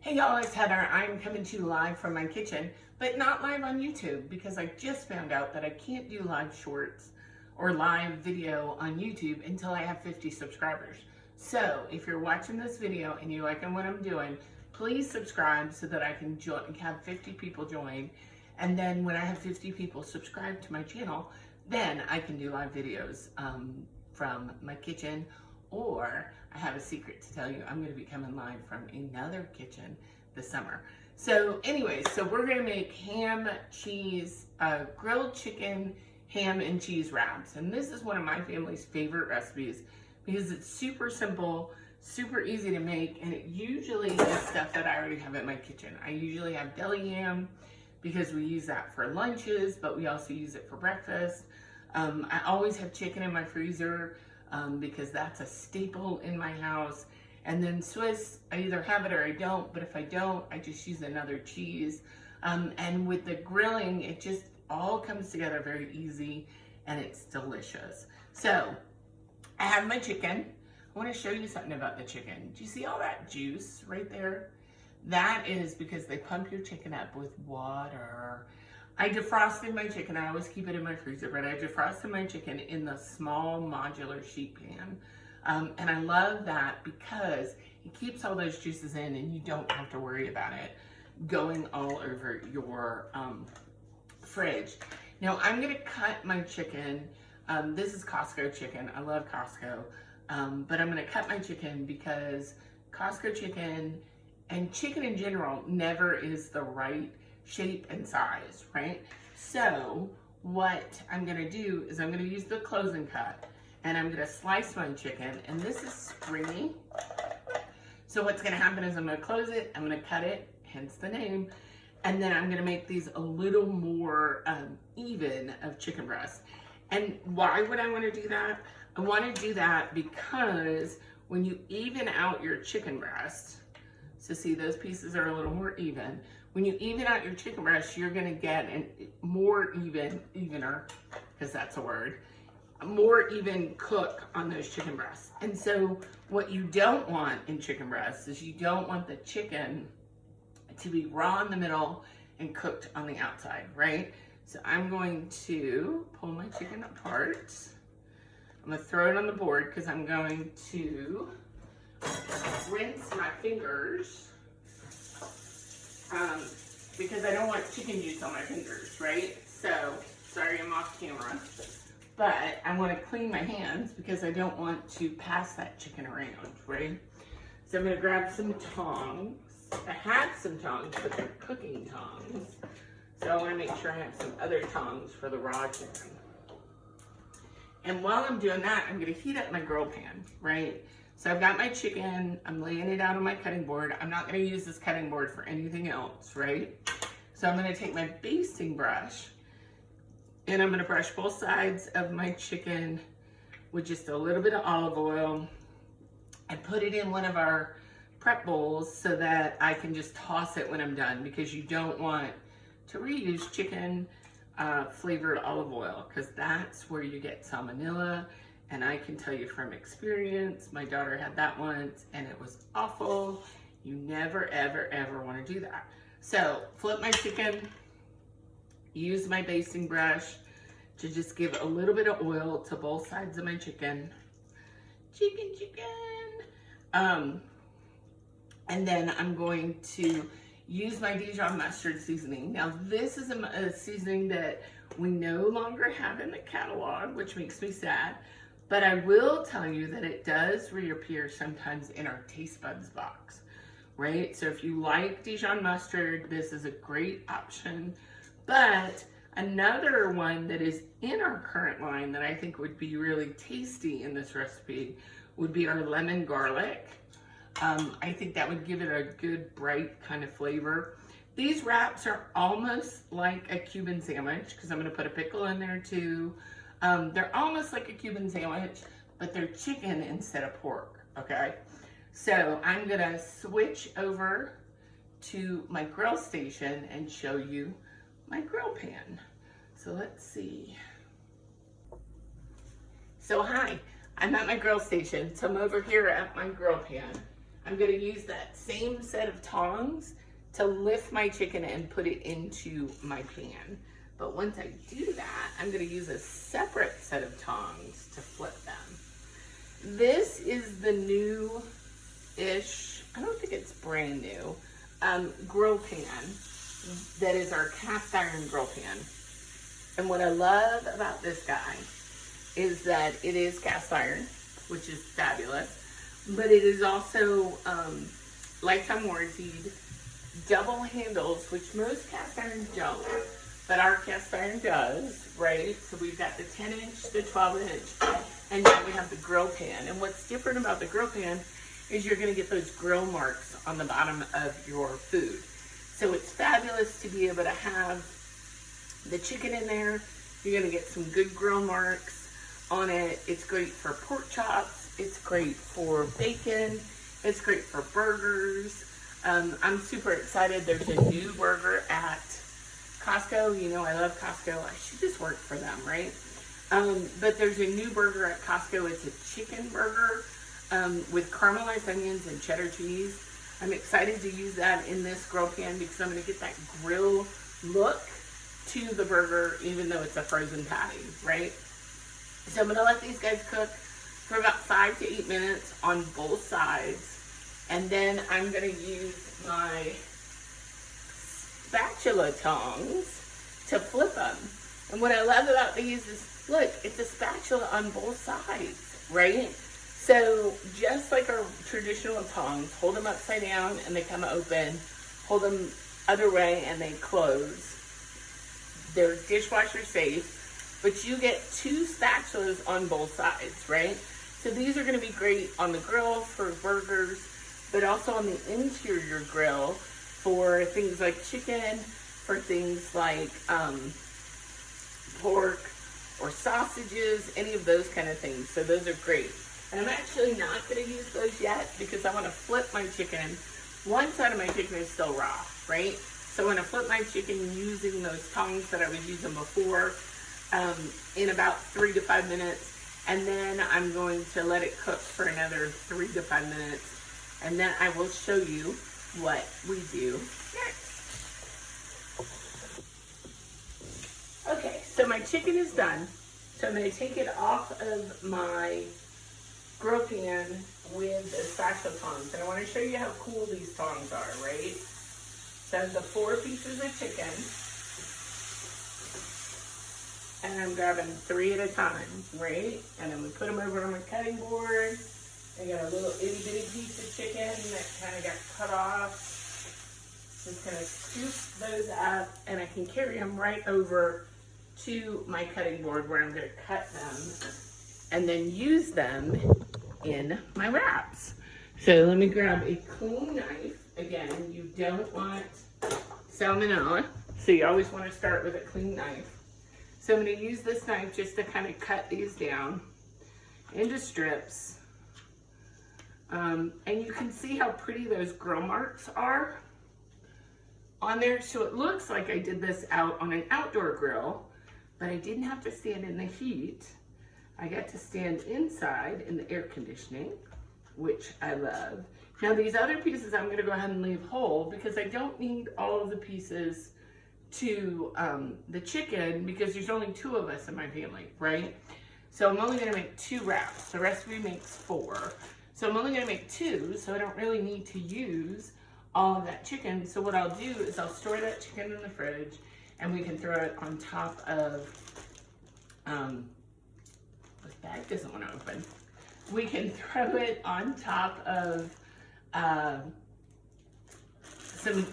Hey y'all, it's Heather. I'm coming to you live from my kitchen, but not live on YouTube because I just found out that I can't do live shorts or live video on YouTube until I have 50 subscribers. So if you're watching this video and you liking what I'm doing, please subscribe so that I can have 50 people join. And then when I have 50 people subscribe to my channel, then I can do live videos from my kitchen. Or I have a secret to tell you, I'm gonna be coming live from another kitchen this summer. So anyways, so we're gonna make grilled chicken, ham and cheese wraps. And this is one of my family's favorite recipes because it's super simple, super easy to make, and it usually is stuff that I already have in my kitchen. I usually have deli ham because we use that for lunches, but we also use it for breakfast. I always have chicken in my freezer, because that's a staple in my house. And then Swiss, I either have it or I don't, but if I don't, I just use another cheese. And with the grilling, it just all comes together very easy and it's delicious. So I have my chicken. I want to show you something about the chicken. Do you see all that juice right there? That is because they pump your chicken up with water. I defrosted my chicken. I always keep it in my freezer, but I defrosted my chicken in the small modular sheet pan. And I love that because it keeps all those juices in and you don't have to worry about it going all over your fridge. Now I'm gonna cut my chicken. This is Costco chicken. I love Costco. But I'm gonna cut my chicken because Costco chicken and chicken in general never is the right shape and size, right? So what I'm gonna do is I'm gonna use the close and cut, and I'm gonna slice my chicken, and this is springy. So what's gonna happen is I'm gonna close it, I'm gonna cut it, hence the name, and then I'm gonna make these a little more even of chicken breast. And why would I wanna do that? I wanna do that because when you even out your chicken breast, so see those pieces are a little more even. When you even out your chicken breast, you're gonna get a more evener, because that's a word, a more even cook on those chicken breasts. And so what you don't want in chicken breasts is you don't want the chicken to be raw in the middle and cooked on the outside, right? So I'm going to pull my chicken apart. I'm gonna throw it on the board because I'm going to rinse my fingers. Because I don't want chicken juice on my fingers, right? So, sorry I'm off camera. But I want to clean my hands because I don't want to pass that chicken around, right? So I'm going to grab some tongs. I had some tongs, but they're cooking tongs. So I want to make sure I have some other tongs for the raw chicken. And while I'm doing that, I'm going to heat up my grill pan, right? So I've got my chicken, I'm laying it out on my cutting board. I'm not gonna use this cutting board for anything else, right? So I'm gonna take my basting brush and I'm gonna brush both sides of my chicken with just a little bit of olive oil and put it in one of our prep bowls so that I can just toss it when I'm done, because you don't want to reuse chicken flavored olive oil, because that's where you get salmonella. And I can tell you from experience, my daughter had that once and it was awful. You never, ever, ever want to do that. So flip my chicken, use my basting brush to just give a little bit of oil to both sides of my chicken. And then I'm going to use my Dijon mustard seasoning. Now this is a seasoning that we no longer have in the catalog, which makes me sad. But I will tell you that it does reappear sometimes in our Taste Buds box, right? So if you like Dijon mustard, this is a great option. But another one that is in our current line that I think would be really tasty in this recipe would be our lemon garlic. I think that would give it a good bright kind of flavor. These wraps are almost like a Cuban sandwich because I'm gonna put a pickle in there too. They're almost like a Cuban sandwich, but they're chicken instead of pork, okay? So I'm gonna switch over to my grill station and show you my grill pan. So let's see. So hi, I'm at my grill station. So I'm over here at my grill pan. I'm gonna use that same set of tongs to lift my chicken and put it into my pan. But once I do that, I'm gonna use a separate set of tongs to flip them. This is the new-ish, I don't think it's brand new, grill pan. That is our cast iron grill pan. And what I love about this guy is that it is cast iron, which is fabulous, but it is also lifetime warranted, double handles, which most cast irons don't, but our cast iron does, right? So we've got the 10-inch, the 12-inch, and then we have the grill pan. And what's different about the grill pan is you're gonna get those grill marks on the bottom of your food. So it's fabulous to be able to have the chicken in there. You're gonna get some good grill marks on it. It's great for pork chops. It's great for bacon. It's great for burgers. I'm super excited. There's a new burger at Costco. You know, I love Costco. I should just work for them, right? But there's a new burger at Costco. It's a chicken burger with caramelized onions and cheddar cheese. I'm excited to use that in this grill pan because I'm gonna get that grill look to the burger, even though it's a frozen patty, right? So I'm gonna let these guys cook for about 5 to 8 minutes on both sides. And then I'm gonna use my spatula tongs to flip them. And what I love about these is, look, it's a spatula on both sides, right? So just like our traditional tongs, hold them upside down and they come open, hold them other way and they close. They're dishwasher safe, but you get 2 spatulas on both sides, right? So these are gonna be great on the grill for burgers, but also on the interior grill for things like chicken, for things like pork or sausages, any of those kind of things. So those are great. And I'm actually not gonna use those yet because I wanna flip my chicken. One side of my chicken is still raw, right? So I'm gonna flip my chicken using those tongs that I was using before in about 3 to 5 minutes. And then I'm going to let it cook for another 3 to 5 minutes. And then I will show you what we do next. Okay, so my chicken is done. So I'm gonna take it off of my grill pan with the spatula tongs. And I wanna show you how cool these tongs are, right? So I have the 4 pieces of chicken. And I'm grabbing 3 at a time, right? And then we put them over on my cutting board. I got a little itty bitty piece of chicken that kind of got cut off. Just gonna scoop those up and I can carry them right over to my cutting board where I'm gonna cut them and then use them in my wraps. So let me grab a clean knife. Again, you don't want salmonella, so you always want to start with a clean knife. So I'm going to use this knife just to kind of cut these down into strips. And you can see how pretty those grill marks are on there. So it looks like I did this out on an outdoor grill, but I didn't have to stand in the heat. I got to stand inside in the air conditioning, which I love. Now these other pieces I'm gonna go ahead and leave whole because I don't need all of the pieces to the chicken because there's only 2 of us in my family, right? So I'm only gonna make 2 wraps. The recipe makes 4. So I'm only gonna make 2, so I don't really need to use all of that chicken. So what I'll do is I'll store that chicken in the fridge and we can throw it on top of, this bag doesn't wanna open. We can throw it on top of some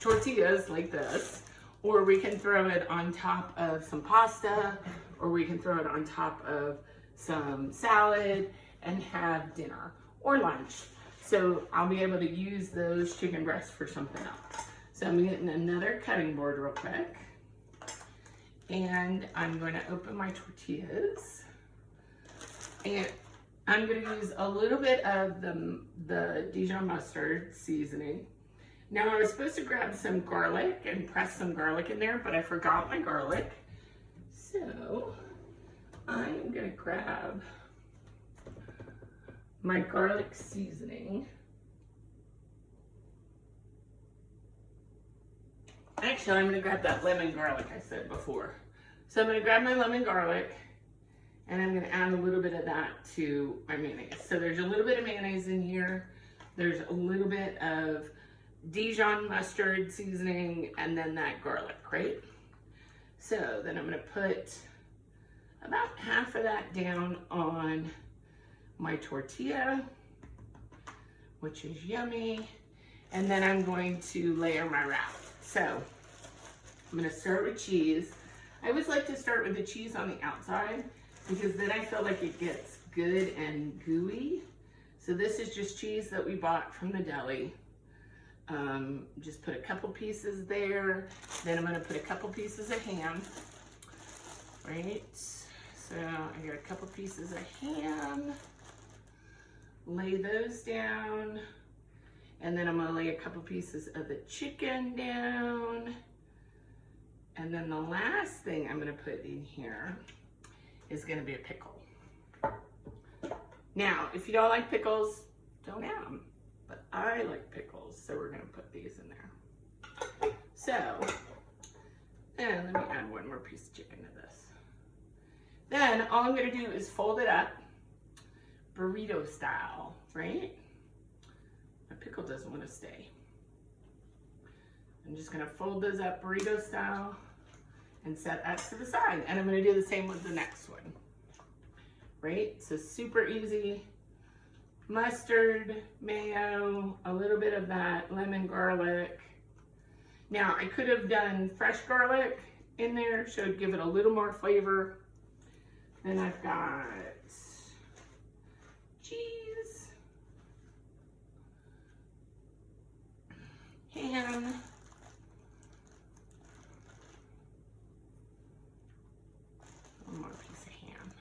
tortillas like this, or we can throw it on top of some pasta, or we can throw it on top of some salad and have dinner or lunch. So I'll be able to use those chicken breasts for something else. So I'm getting another cutting board real quick. And I'm going to open my tortillas. And I'm going to use a little bit of the Dijon mustard seasoning. Now I was supposed to grab some garlic and press some garlic in there, but I forgot my garlic. So I'm going to grab my garlic seasoning Actually, I'm gonna grab that lemon garlic I said before. So I'm gonna grab my lemon garlic and I'm gonna add a little bit of that to my mayonnaise. So there's a little bit of mayonnaise in here. There's a little bit of Dijon mustard seasoning and then that garlic, right? So then I'm gonna put about half of that down on my tortilla, which is yummy. And then I'm going to layer my wrap. So I'm gonna start with cheese. I always like to start with the cheese on the outside because then I feel like it gets good and gooey. So this is just cheese that we bought from the deli. Just put a couple pieces there. Then I'm gonna put a couple pieces of ham, right? So I got a couple pieces of ham. Lay those down. And then I'm gonna lay a couple pieces of the chicken down. And then the last thing I'm gonna put in here is gonna be a pickle. Now, if you don't like pickles, don't add them. But I like pickles, so we're gonna put these in there. So, and let me add one more piece of chicken to this. Then all I'm gonna do is fold it up, burrito style, right? My pickle doesn't want to stay. I'm just gonna fold those up burrito style and set that to the side. And I'm gonna do the same with the next one, right? So super easy. Mustard, mayo, a little bit of that lemon garlic. Now I could have done fresh garlic in there, so it'd give it a little more flavor. Then I've got cheese, ham, one more piece of ham,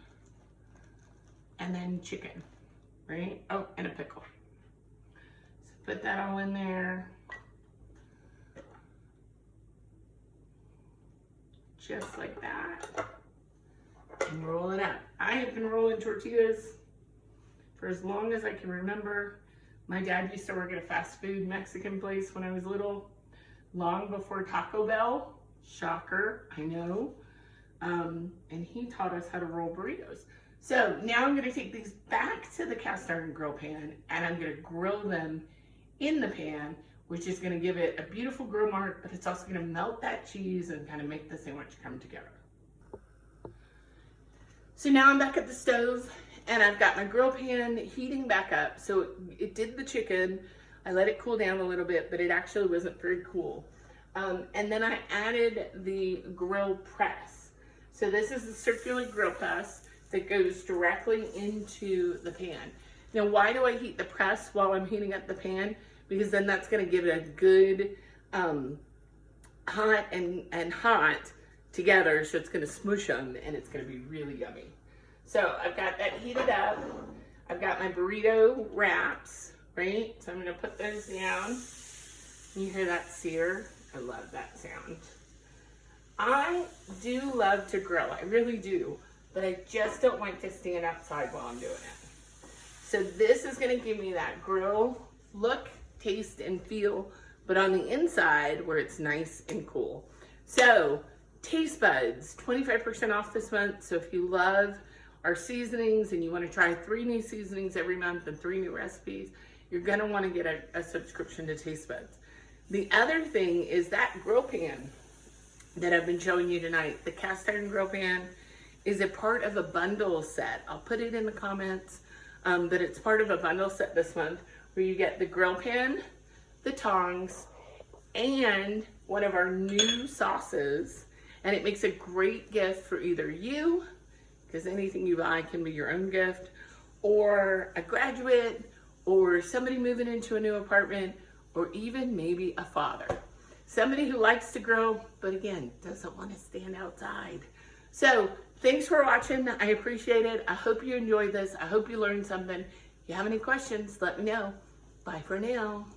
and then chicken, right? Oh, and a pickle. So put that all in there. Just like that. And roll it up. I have been rolling tortillas for as long as I can remember. My dad used to work at a fast food Mexican place when I was little, long before Taco Bell. Shocker, I know. And he taught us how to roll burritos. So now I'm gonna take these back to the cast iron grill pan and I'm gonna grill them in the pan, which is gonna give it a beautiful grill mark, but it's also gonna melt that cheese and kind of make the sandwich come together. So now I'm back at the stove and I've got my grill pan heating back up. So it did the chicken. I let it cool down a little bit, but it actually wasn't very cool. And then I added the grill press. So this is the circular grill press that goes directly into the pan. Now, why do I heat the press while I'm heating up the pan? Because then that's gonna give it a good hot and hot together, so it's gonna smush them and it's gonna be really yummy. So I've got that heated up. I've got my burrito wraps, right? So I'm gonna put those down. You hear that sear? I love that sound. I do love to grill, I really do, but I just don't like to stand outside while I'm doing it. So this is gonna give me that grill look, taste, and feel, but on the inside where it's nice and cool. So Taste Buds, 25% off this month. So if you love our seasonings and you want to try 3 new seasonings every month and 3 new recipes, you're gonna want to get a subscription to Taste Buds. The other thing is that grill pan that I've been showing you tonight, the cast iron grill pan, is a part of a bundle set. I'll put it in the comments, but it's part of a bundle set this month where you get the grill pan, the tongs, and one of our new sauces. And it makes a great gift for either you, because anything you buy can be your own gift, or a graduate, or somebody moving into a new apartment, or even maybe a father. Somebody who likes to grill, but again, doesn't want to stand outside. So thanks for watching. I appreciate it. I hope you enjoyed this. I hope you learned something. If you have any questions, let me know. Bye for now.